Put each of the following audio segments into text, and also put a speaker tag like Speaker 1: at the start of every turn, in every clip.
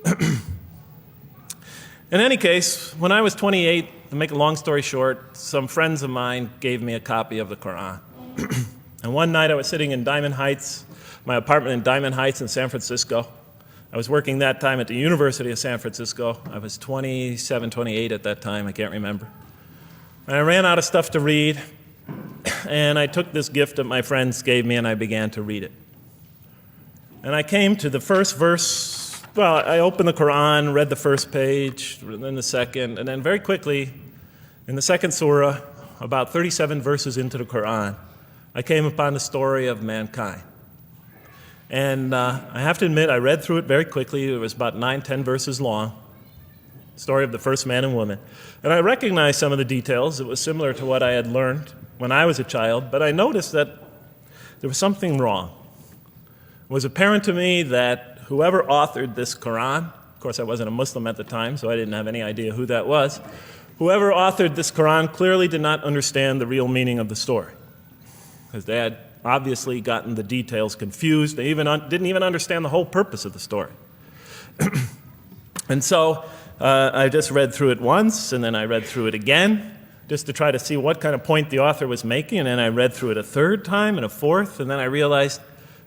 Speaker 1: In any case, when I was 28, to make a long story short, some friends of mine gave me a copy of the Quran. And one night I was sitting in Diamond Heights, my apartment in Diamond Heights in San Francisco. I was working that time at the University of San Francisco. I was 27, 28 at that time, I can't remember. And I ran out of stuff to read, and I took this gift that my friends gave me and I began to read it. And I came to the first verse. Well, I opened the Quran, read the first page, then the second, and then very quickly, in the second surah, about 37 verses into the Quran, I came upon the story of mankind. And I have to admit, I read through it very quickly. It was about 9, 10 verses long, story of the first man and woman. And I recognized some of the details. It was similar to what I had learned when I was a child, but I noticed that there was something wrong. It was apparent to me that whoever authored this Quran, of course I wasn't a Muslim at the time, so I didn't have any idea who that was, whoever authored this Quran clearly did not understand the real meaning of the story, because they had obviously gotten the details confused. They didn't even understand the whole purpose of the story. And so I just read through it once, and then I read through it again, just to try to see what kind of point the author was making, and then I read through it a third time and a fourth, and then I realized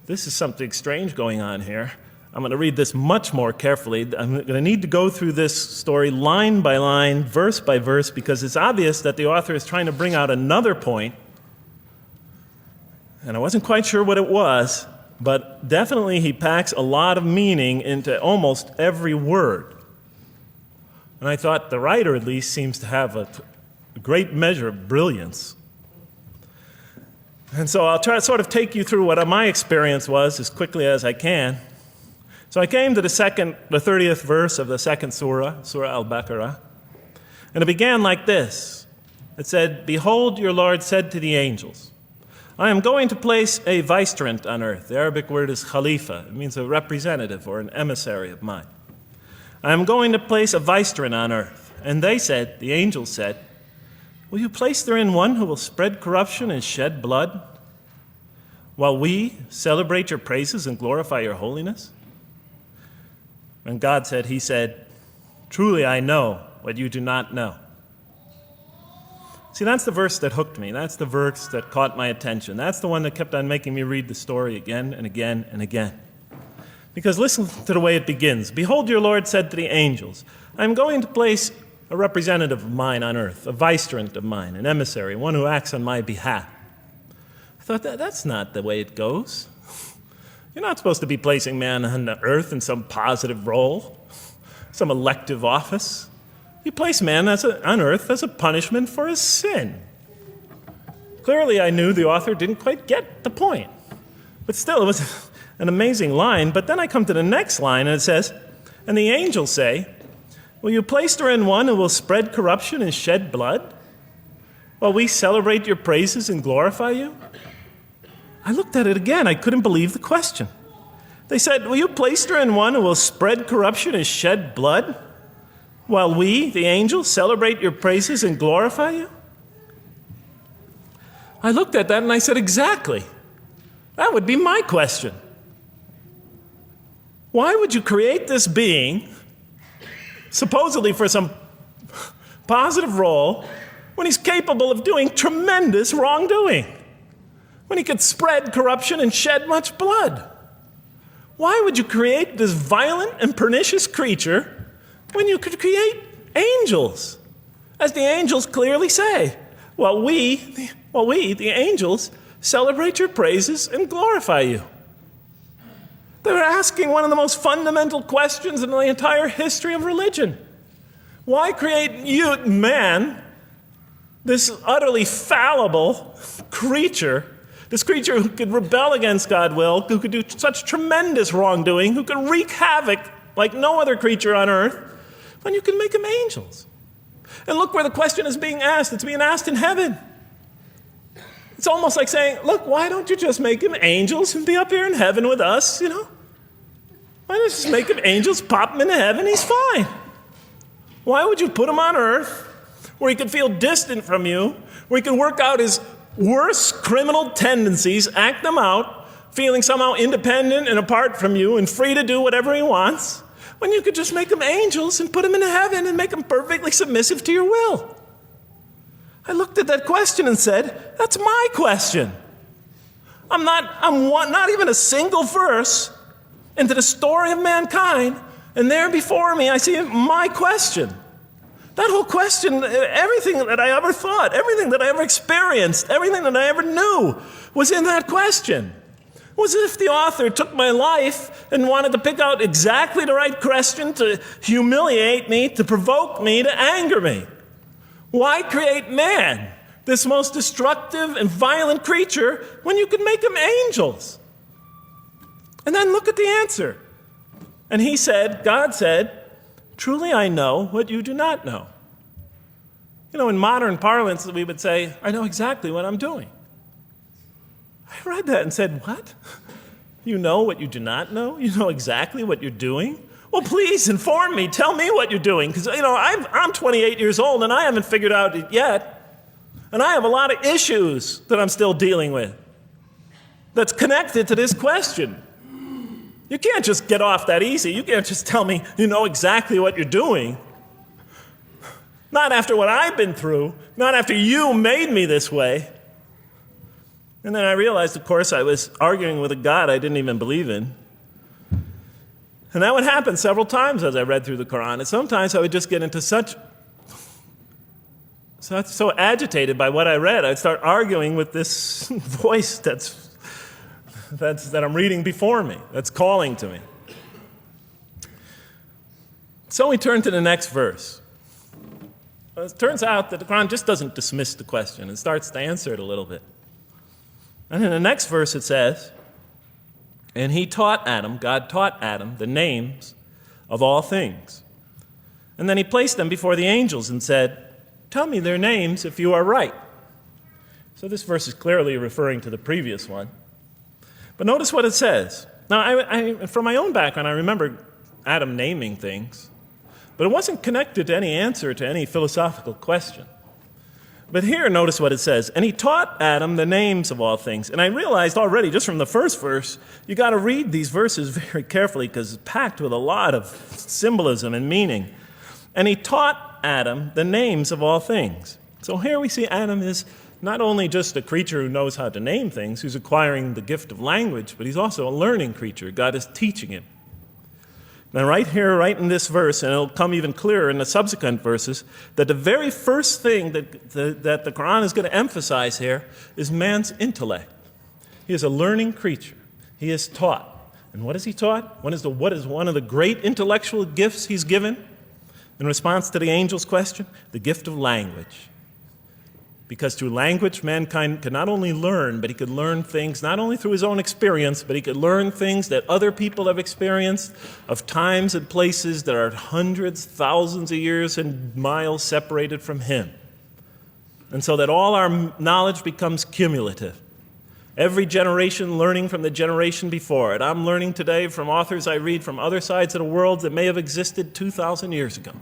Speaker 1: this is something strange going on here. I'm going to read this much more carefully. I'm going to need to go through this story line by line, verse by verse, because it's obvious that the author is trying to bring out another point. And I wasn't quite sure what it was, but definitely he packs a lot of meaning into almost every word. And I thought the writer at least seems to have a great measure of brilliance. And so I'll try to sort of take you through what my experience was as quickly as I can. So I came to the 30th verse of the second surah, Surah Al-Baqarah, and it began like this. It said, "Behold, your Lord said to the angels, I am going to place a vicegerent on earth." The Arabic word is khalifa. It means a representative or an emissary of mine. "I am going to place a vicegerent on earth." And they said, the angels said, "Will you place therein one who will spread corruption and shed blood, while we celebrate your praises and glorify your holiness?" And God said, he said, "Truly I know what you do not know." See, that's the verse that hooked me. That's the verse that caught my attention. That's the one that kept on making me read the story again and again and again. Because listen to the way it begins. "Behold, your Lord said to the angels, I am going to place a representative of mine on earth, a vicegerent of mine, an emissary, one who acts on my behalf." I thought, that's not the way it goes. You're not supposed to be placing man on the earth in some positive role, some elective office. You place man on earth as a punishment for his sin. Clearly, I knew the author didn't quite get the point. But still, it was an amazing line. But then I come to the next line, and it says, "And the angels say, will you place therein one who will spread corruption and shed blood, while we celebrate your praises and glorify you?" I looked at it again. I couldn't believe the question. They said, "Will you place therein one who will spread corruption and shed blood, while we, the angels, celebrate your praises and glorify you?" I looked at that and I said, exactly. That would be my question. Why would you create this being, supposedly for some positive role, when he's capable of doing tremendous wrongdoing? When he could spread corruption and shed much blood? Why would you create this violent and pernicious creature when you could create angels? As the angels clearly say, while we, the angels, celebrate your praises and glorify you. They're asking one of the most fundamental questions in the entire history of religion. Why create you, man, this utterly fallible creature, this creature who could rebel against God's will, who could do such tremendous wrongdoing, who could wreak havoc like no other creature on earth, when you can make them angels? And look where the question is being asked. It's being asked in heaven. It's almost like saying, look, why don't you just make him angels and be up here in heaven with us, Why don't you just make him angels, pop him into heaven, he's fine. Why would you put him on earth where he could feel distant from you, where he can work out his worst criminal tendencies, act them out, feeling somehow independent and apart from you and free to do whatever he wants? when you could just make them angels and put them in heaven and make them perfectly submissive to your will? I looked at that question and said, that's my question. I'm not even a single verse into the story of mankind, and there before me I see my question. That whole question, everything that I ever thought, everything that I ever experienced, everything that I ever knew was in that question. It was as if the author took my life and wanted to pick out exactly the right question to humiliate me, to provoke me, to anger me. Why create man, this most destructive and violent creature, when you could make them angels? And then look at the answer. And he said, God said, truly I know what you do not know. You know, in modern parlance, we would say, I know exactly what I'm doing. I read that and said, what? You know what you do not know? You know exactly what you're doing? Well, please inform me. Tell me what you're doing. Because, you know, I'm 28 years old and I haven't figured out it yet. And I have a lot of issues that I'm still dealing with that's connected to this question. You can't just get off that easy. You can't just tell me you know exactly what you're doing. Not after what I've been through. Not after you made me this way. And then I realized, of course, I was arguing with a God I didn't even believe in. And that would happen several times as I read through the Quran. And sometimes I would just get into so agitated by what I read, I'd start arguing with this voice that I'm reading before me, that's calling to me. So we turn to the next verse. Well, it turns out that the Quran just doesn't dismiss the question. It starts to answer it a little bit. And in the next verse it says, and God taught Adam the names of all things. And then he placed them before the angels and said, tell me their names if you are right. So this verse is clearly referring to the previous one. But notice what it says. Now, I from my own background, I remember Adam naming things, but it wasn't connected to any answer to any philosophical question. But here, notice what it says. And he taught Adam the names of all things. And I realized already, just from the first verse, you got to read these verses very carefully because it's packed with a lot of symbolism and meaning. And he taught Adam the names of all things. So here we see Adam is not only just a creature who knows how to name things, who's acquiring the gift of language, but he's also a learning creature. God is teaching him. Now right here, right in this verse, and it'll come even clearer in the subsequent verses, that the very first thing that the Quran is going to emphasize here is man's intellect. He is a learning creature. He is taught. And what is he taught? What is one of the great intellectual gifts he's given in response to the angel's question? The gift of language. Because through language, mankind could not only learn, but he could learn things not only through his own experience, but he could learn things that other people have experienced of times and places that are hundreds, thousands of years and miles separated from him. And so that all our knowledge becomes cumulative. Every generation learning from the generation before it. I'm learning today from authors I read from other sides of the world that may have existed 2,000 years ago.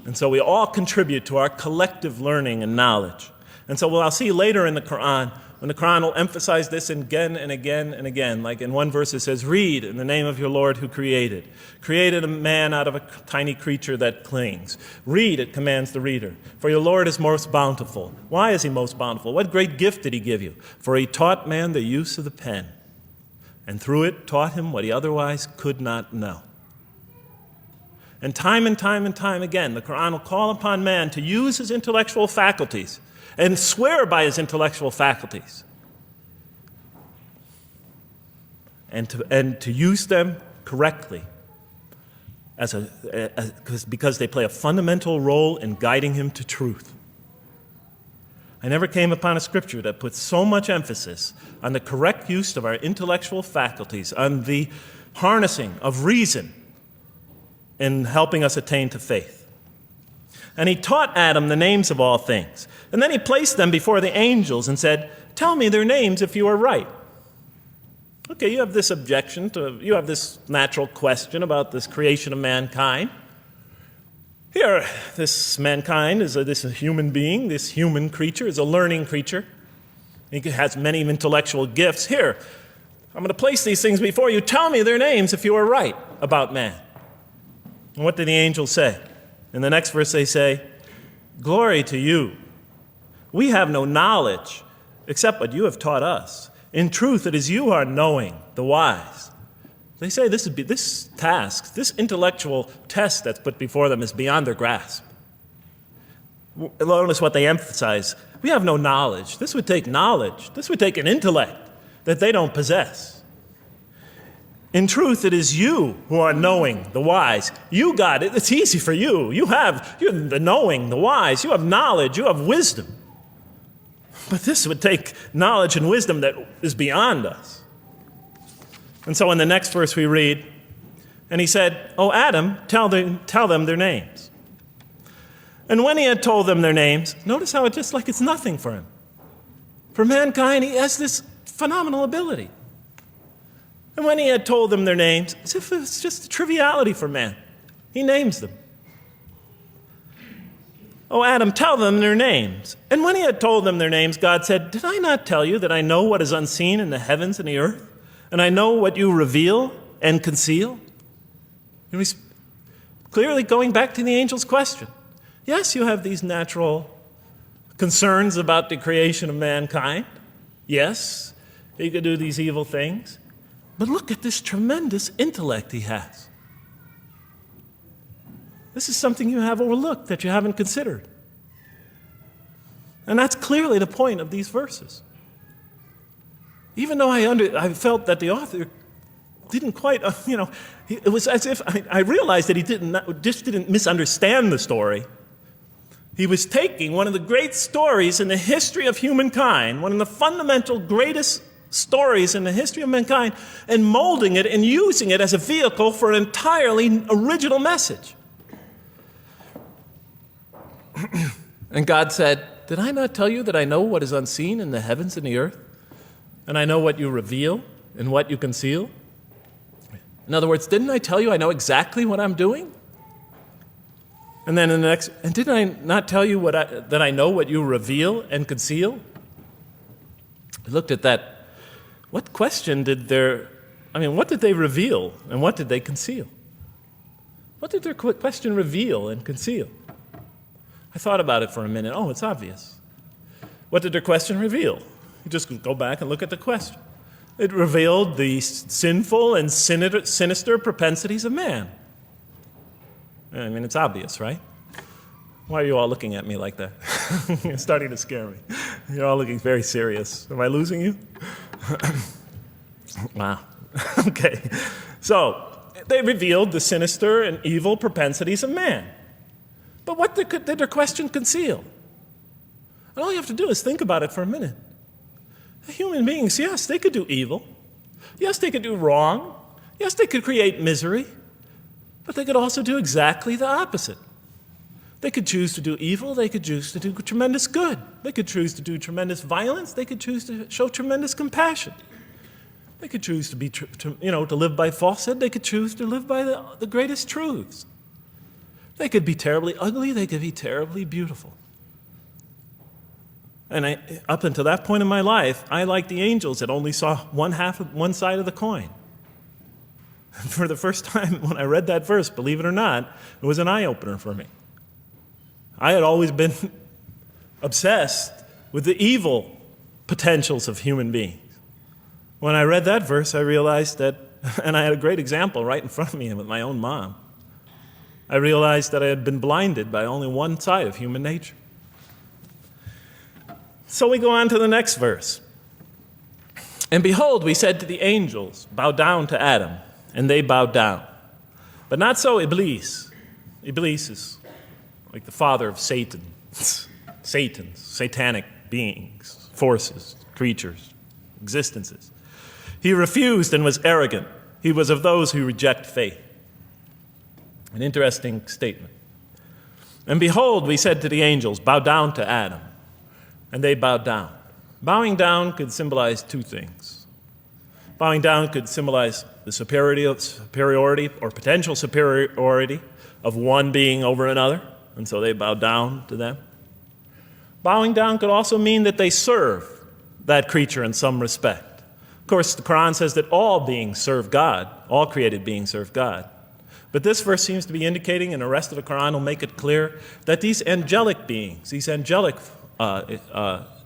Speaker 1: And so we all contribute to our collective learning and knowledge. And so what I'll see later in the Quran, when the Quran will emphasize this again and again and again. Like in one verse it says, read in the name of your Lord who created. Created a man out of a tiny creature that clings. Read, it commands the reader. For your Lord is most bountiful. Why is he most bountiful? What great gift did he give you? For he taught man the use of the pen. And through it taught him what he otherwise could not know. And time again, the Quran will call upon man to use his intellectual faculties and swear by his intellectual faculties and to use them correctly because they play a fundamental role in guiding him to truth. I never came upon a scripture that puts so much emphasis on the correct use of our intellectual faculties, on the harnessing of reason in helping us attain to faith. And he taught Adam the names of all things. And then he placed them before the angels and said, tell me their names if you are right. Okay, you have this you have this natural question about this creation of mankind. Here, this mankind is this human being, this human creature is a learning creature. He has many intellectual gifts. Here, I'm going to place these things before you. Tell me their names if you are right about man. And what did the angels say? In the next verse they say, "Glory to you. We have no knowledge except what you have taught us. In truth, it is you who are knowing, the wise." They say this task, this intellectual test that's put before them is beyond their grasp. Notice what they emphasize. We have no knowledge. This would take knowledge. This would take an intellect that they don't possess. In truth, it is you who are knowing, the wise. You got it. It's easy for you. You're the knowing, the wise. You have knowledge. You have wisdom. But this would take knowledge and wisdom that is beyond us. And so in the next verse we read, and he said, "O Adam, tell them their names." And when he had told them their names, notice how it's just like it's nothing for him. For mankind, he has this phenomenal ability. And when he had told them their names, as if it's just a triviality for man, he names them. "O Adam, tell them their names." And when he had told them their names, God said, "Did I not tell you that I know what is unseen in the heavens and the earth? And I know what you reveal and conceal?" And he's clearly going back to the angel's question. Yes, you have these natural concerns about the creation of mankind. Yes, he could do these evil things. But look at this tremendous intellect he has. This is something you have overlooked that you haven't considered. And that's clearly the point of these verses. Even though I felt that the author didn't quite, it was as if I realized that he didn't misunderstand the story. He was taking one of the great stories in the history of humankind, one of the fundamental greatest stories in the history of mankind, and molding it and using it as a vehicle for an entirely original message. And God said, "Did I not tell you that I know what is unseen in the heavens and the earth? And I know what you reveal and what you conceal?" In other words, didn't I tell you I know exactly what I'm doing? And then in the next, and didn't I not tell you that I know what you reveal and conceal? I looked at that. What did they reveal and what did they conceal? What did their question reveal and conceal? I thought about it for a minute. Oh, it's obvious. What did their question reveal? You just go back and look at the question. It revealed the sinful and sinister propensities of man. I mean, it's obvious, right? Why are you all looking at me like that? You're starting to scare me. You're all looking very serious. Am I losing you? Wow. Okay. So, they revealed the sinister and evil propensities of man. But what did their question conceal? And all you have to do is think about it for a minute. Human beings, yes, they could do evil. Yes, they could do wrong. Yes, they could create misery. But they could also do exactly the opposite. They could choose to do evil. They could choose to do tremendous good. They could choose to do tremendous violence. They could choose to show tremendous compassion. They could choose to live by falsehood. They could choose to live by the greatest truths. They could be terribly ugly. They could be terribly beautiful. And up until that point in my life, I, like the angels, that only saw one side of the coin. For the first time when I read that verse, believe it or not, it was an eye-opener for me. I had always been obsessed with the evil potentials of human beings. When I read that verse, I realized that, and I had a great example right in front of me with my own mom, I realized that I had been blinded by only one side of human nature. So we go on to the next verse. "And behold, we said to the angels, bow down to Adam, and they bowed down. But not so Iblis." Iblis is like the father of Satan, satanic beings, forces, creatures, existences. "He refused and was arrogant. He was of those who reject faith." An interesting statement. "And behold, we said to the angels, bow down to Adam, and they bowed down." Bowing down could symbolize two things. Bowing down could symbolize the superiority or potential superiority of one being over another, and so they bowed down to them. Bowing down could also mean that they serve that creature in some respect. Of course, the Quran says that all beings serve God, all created beings serve God. But this verse seems to be indicating, and the rest of the Quran will make it clear, that these angelic beings, these angelic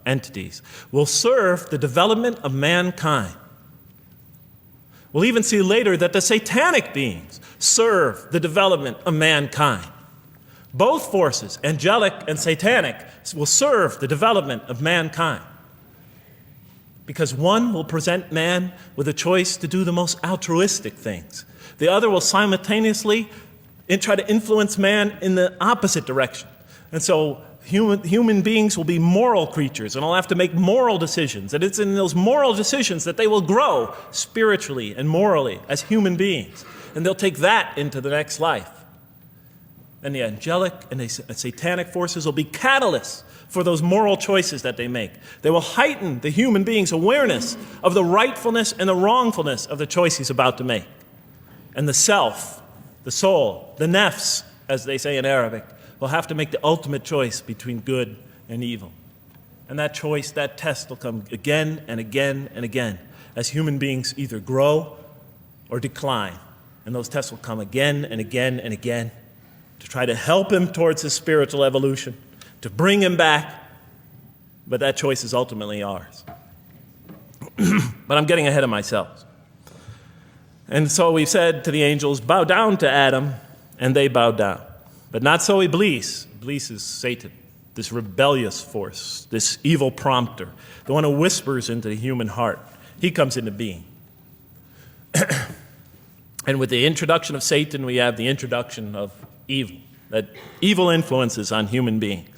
Speaker 1: entities, will serve the development of mankind. We'll even see later that the satanic beings serve the development of mankind. Both forces, angelic and satanic, will serve the development of mankind. Because one will present man with a choice to do the most altruistic things. The other will simultaneously try to influence man in the opposite direction. And so human beings will be moral creatures, and they'll have to make moral decisions. And it's in those moral decisions that they will grow spiritually and morally as human beings. And they'll take that into the next life. And the angelic and the satanic forces will be catalysts for those moral choices that they make. They will heighten the human being's awareness of the rightfulness and the wrongfulness of the choice he's about to make. And the self, the soul, the nafs, as they say in Arabic, will have to make the ultimate choice between good and evil. And that choice, that test will come again and again and again as human beings either grow or decline. And those tests will come again and again and again to try to help him towards his spiritual evolution, to bring him back, but that choice is ultimately ours. But I'm getting ahead of myself. And so we said to the angels, bow down to Adam, and they bowed down. But not so Iblis. Iblis is Satan, this rebellious force, this evil prompter, the one who whispers into the human heart. He comes into being. And with the introduction of Satan, we have the introduction of evil, that evil influences on human beings.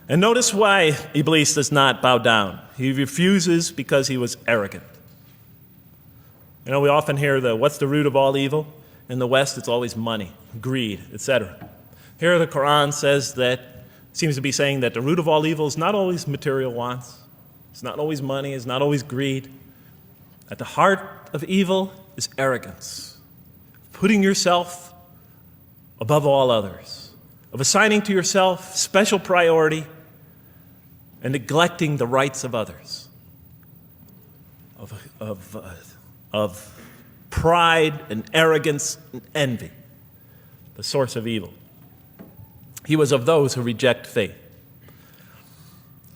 Speaker 1: And notice why Iblis does not bow down. He refuses because he was arrogant. You know, we often hear what's the root of all evil? In the West, it's always money, greed, etc. Here the Quran seems to be saying that the root of all evil is not always material wants. It's not always money, it's not always greed. At the heart of evil is arrogance, putting yourself above all others, of assigning to yourself special priority and neglecting the rights of others, of pride and arrogance and envy, the source of evil. He was of those who reject faith.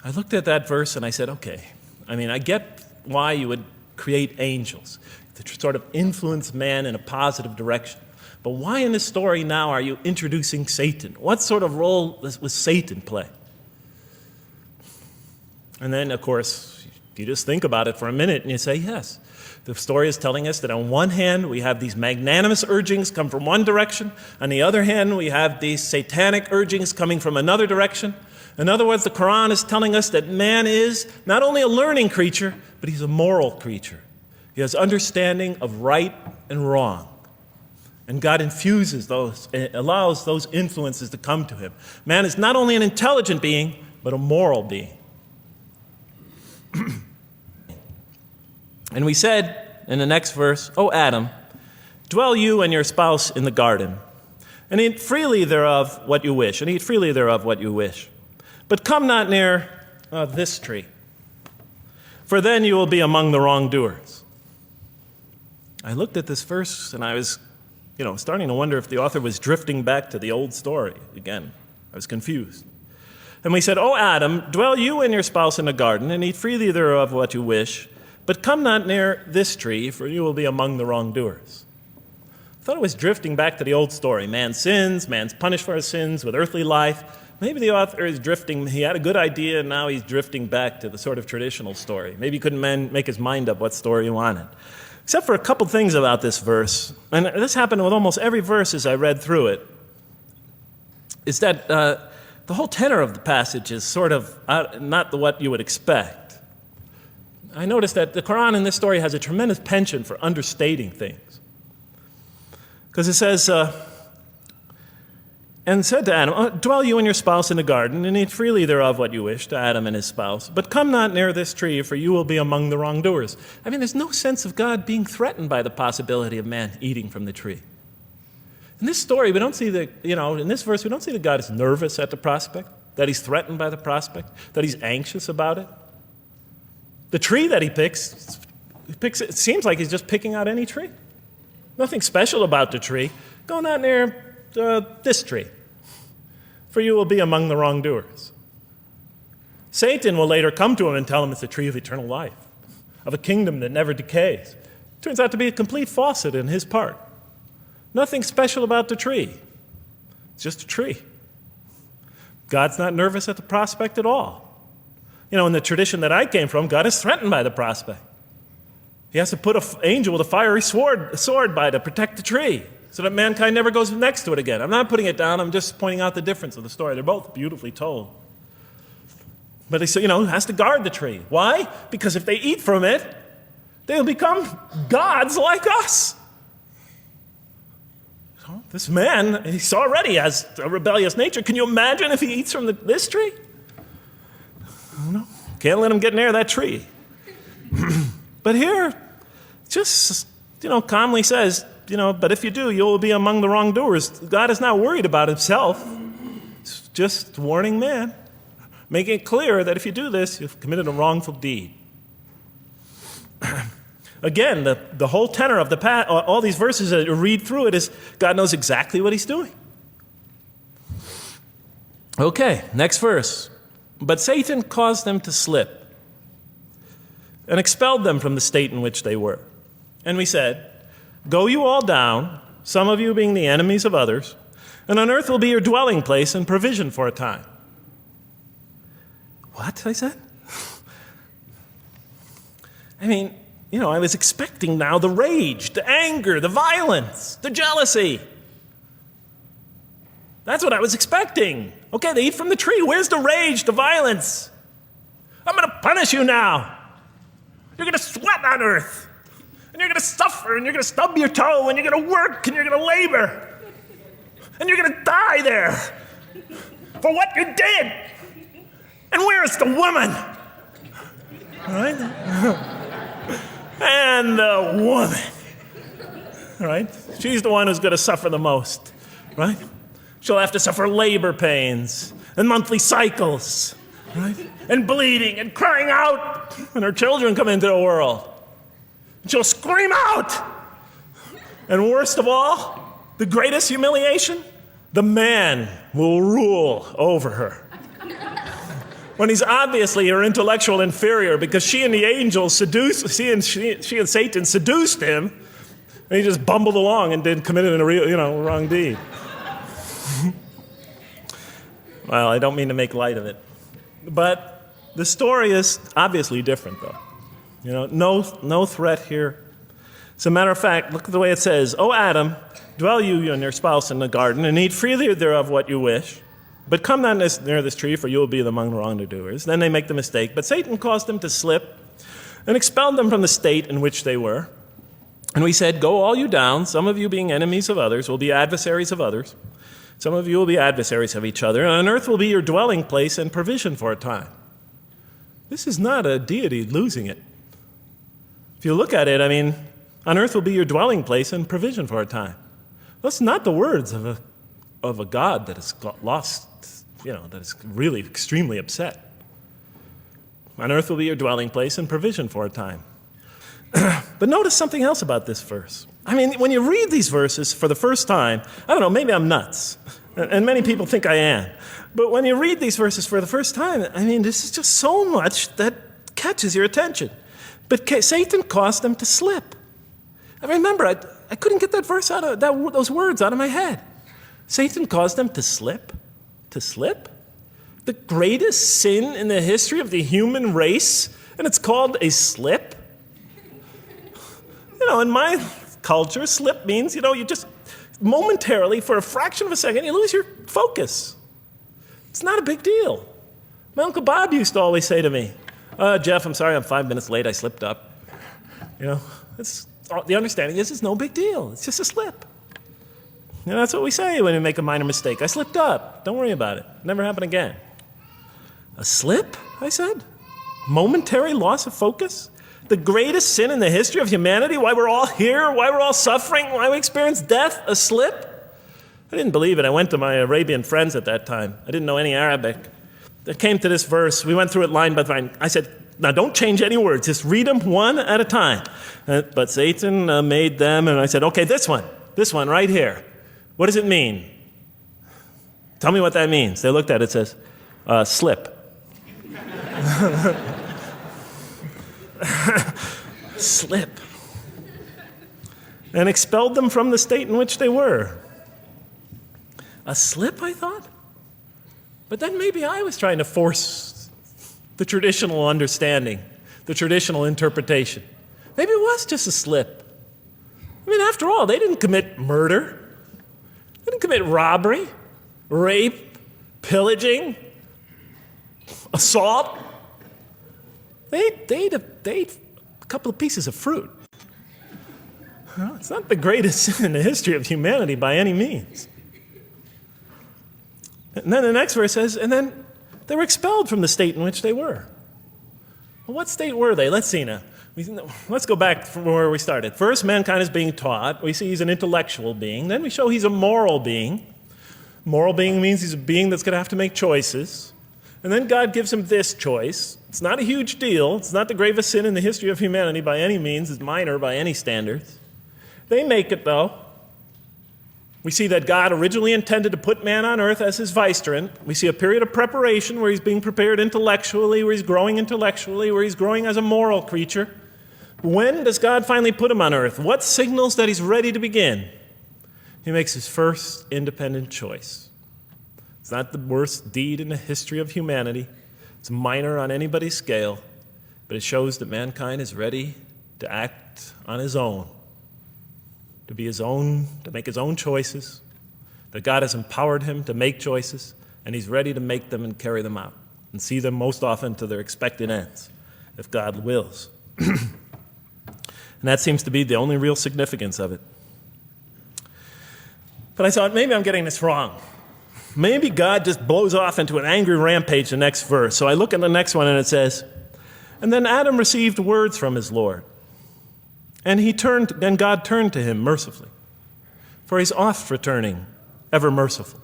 Speaker 1: I looked at that verse and I said, okay, I get why you would create angels to sort of influence man in a positive direction. But why in this story now are you introducing Satan? What sort of role was Satan play? And then, of course, you just think about it for a minute and you say, yes. The story is telling us that on one hand, we have these magnanimous urgings come from one direction. On the other hand, we have these satanic urgings coming from another direction. In other words, the Quran is telling us that man is not only a learning creature, but he's a moral creature. He has understanding of right and wrong. And God infuses those, allows those influences to come to him. Man is not only an intelligent being, but a moral being. And we said in the next verse, O Adam, dwell you and your spouse in the garden, and eat freely thereof what you wish, and eat freely thereof what you wish. But come not near this tree, for then you will be among the wrongdoers. I looked at this verse and I was, starting to wonder if the author was drifting back to the old story again. I was confused. And we said, O Adam, dwell you and your spouse in the garden, and eat freely thereof what you wish, but come not near this tree, for you will be among the wrongdoers. I thought it was drifting back to the old story. Man sins, man's punished for his sins with earthly life. Maybe the author is drifting, he had a good idea, and now he's drifting back to the sort of traditional story. Maybe he couldn't make his mind up what story he wanted. Except for a couple things about this verse, and this happened with almost every verse as I read through it, is that the whole tenor of the passage is sort of not what you would expect. I noticed that the Quran in this story has a tremendous penchant for understating things. Because it says, and said to Adam, dwell you and your spouse in the garden, and eat freely thereof what you wish, to Adam and his spouse. But come not near this tree, for you will be among the wrongdoers. There's no sense of God being threatened by the possibility of man eating from the tree. In this story, we don't see in this verse, we don't see that God is nervous at the prospect, that he's threatened by the prospect, that he's anxious about it. The tree that he picks, it seems like he's just picking out any tree. Nothing special about the tree. go not near this tree, for you will be among the wrongdoers. Satan will later come to him and tell him it's the tree of eternal life, of a kingdom that never decays. Turns out to be a complete faucet in his part. Nothing special about the tree. It's just a tree. God's not nervous at the prospect at all. You know, in the tradition that I came from, God is threatened by the prospect. He has to put an angel with a fiery sword by to protect the tree so that mankind never goes next to it again. I'm not putting it down. I'm just pointing out the difference of the story. They're both beautifully told. But he has to guard the tree. Why? Because if they eat from it, they'll become gods like us. This man, he already has a rebellious nature. Can you imagine if he eats from this tree? No, can't let him get near that tree. But here, just, calmly says, but if you do, you will be among the wrongdoers. God is not worried about himself. He's just warning man, making it clear that if you do this, you've committed a wrongful deed. Again, the whole tenor of all these verses that you read through it is God knows exactly what he's doing. Okay, next verse. But Satan caused them to slip and expelled them from the state in which they were. And we said, go you all down, some of you being the enemies of others, and on earth will be your dwelling place and provision for a time. What? I said? I was expecting now the rage, the anger, the violence, the jealousy. That's what I was expecting. Okay, they eat from the tree. Where's the rage, the violence? I'm going to punish you now. You're going to sweat on earth. And you're going to suffer, and you're going to stub your toe, and you're going to work, and you're going to labor. And you're going to die there for what you did. And where is the woman? All right? And the woman, right? She's the one who's going to suffer the most, right? She'll have to suffer labor pains and monthly cycles, right? And bleeding and crying out when her children come into the world. And she'll scream out. And worst of all, the greatest humiliation, the man will rule over her. When he's obviously her intellectual inferior because she and the angels she and Satan seduced him, and he just bumbled along and committed a real, wrong deed. Well, I don't mean to make light of it. But the story is obviously different, though. No threat here. As a matter of fact, look at the way it says, O Adam, dwell you and your spouse in the garden, and eat freely thereof what you wish. But come not near this tree, for you will be among the wrongdoers. Then they make the mistake. But Satan caused them to slip and expelled them from the state in which they were. And we said, go all you down, some of you being enemies of others, will be adversaries of others. Some of you will be adversaries of each other. And on earth will be your dwelling place and provision for a time. This is not a deity losing it. If you look at it, on earth will be your dwelling place and provision for a time. That's not the words of a God that has lost, that is really extremely upset. On earth will be your dwelling place and provision for a time. But notice something else about this verse. When you read these verses for the first time, I don't know, maybe I'm nuts, and many people think I am. But when you read these verses for the first time, this is just so much that catches your attention. But Satan caused them to slip. Remember, I couldn't get that verse those words out of my head. Satan caused them to slip. To slip? The greatest sin in the history of the human race, and it's called a slip? In my culture, slip means, you just momentarily, for a fraction of a second, you lose your focus. It's not a big deal. My Uncle Bob used to always say to me, Jeff, I'm sorry I'm 5 minutes late, I slipped up. The understanding is it's no big deal. It's just a slip. That's what we say when we make a minor mistake. I slipped up. Don't worry about it. Never happen again. A slip, I said? Momentary loss of focus? The greatest sin in the history of humanity? Why we're all here? Why we're all suffering? Why we experience death? A slip? I didn't believe it. I went to my Arabian friends at that time. I didn't know any Arabic. They came to this verse. We went through it line by line. I said, now don't change any words. Just read them one at a time. But Satan made them, and I said, okay, this one right here. What does it mean? Tell me what that means. They looked at it, it says, slip. Slip. And expelled them from the state in which they were. A slip, I thought? But then maybe I was trying to force the traditional understanding, the traditional interpretation. Maybe it was just a slip. I mean, after all, they didn't commit murder. They didn't commit robbery, rape, pillaging, assault. They ate a couple of pieces of fruit. Well, it's not the greatest sin in the history of humanity by any means. And then the next verse says, and then they were expelled from the state in which they were. Well, what state were they? Let's see now. Let's go back from where we started. First, mankind is being taught. We see he's an intellectual being. Then we show he's a moral being. Moral being means he's a being that's going to have to make choices. And then God gives him this choice. It's not a huge deal. It's not the gravest sin in the history of humanity by any means. It's minor by any standards. They make it, though. We see that God originally intended to put man on earth as his vicegerent. We see a period of preparation where he's being prepared intellectually, where he's growing intellectually, where he's growing as a moral creature. When does God finally put him on earth? What signals that he's ready to begin? He makes his first independent choice. It's not the worst deed in the history of humanity. It's minor on anybody's scale, but it shows that mankind is ready to act on his own, to be his own, to make his own choices, that God has empowered him to make choices, and he's ready to make them and carry them out and see them most often to their expected ends, if God wills. And that seems to be the only real significance of it. But I thought, maybe I'm getting this wrong. Maybe God just blows off into an angry rampage the next verse. So I look at the next one and it says, and then Adam received words from his Lord. And God turned to him mercifully, for he's oft returning, ever merciful.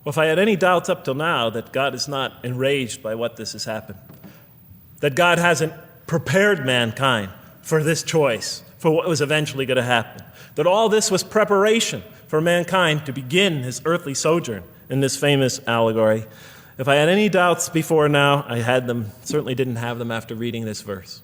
Speaker 1: Well, if I had any doubts up till now that God is not enraged by what this has happened, that God hasn't prepared mankind for this choice, for what was eventually going to happen, that all this was preparation for mankind to begin his earthly sojourn in this famous allegory. If I had any doubts before now, I had them, certainly didn't have them after reading this verse.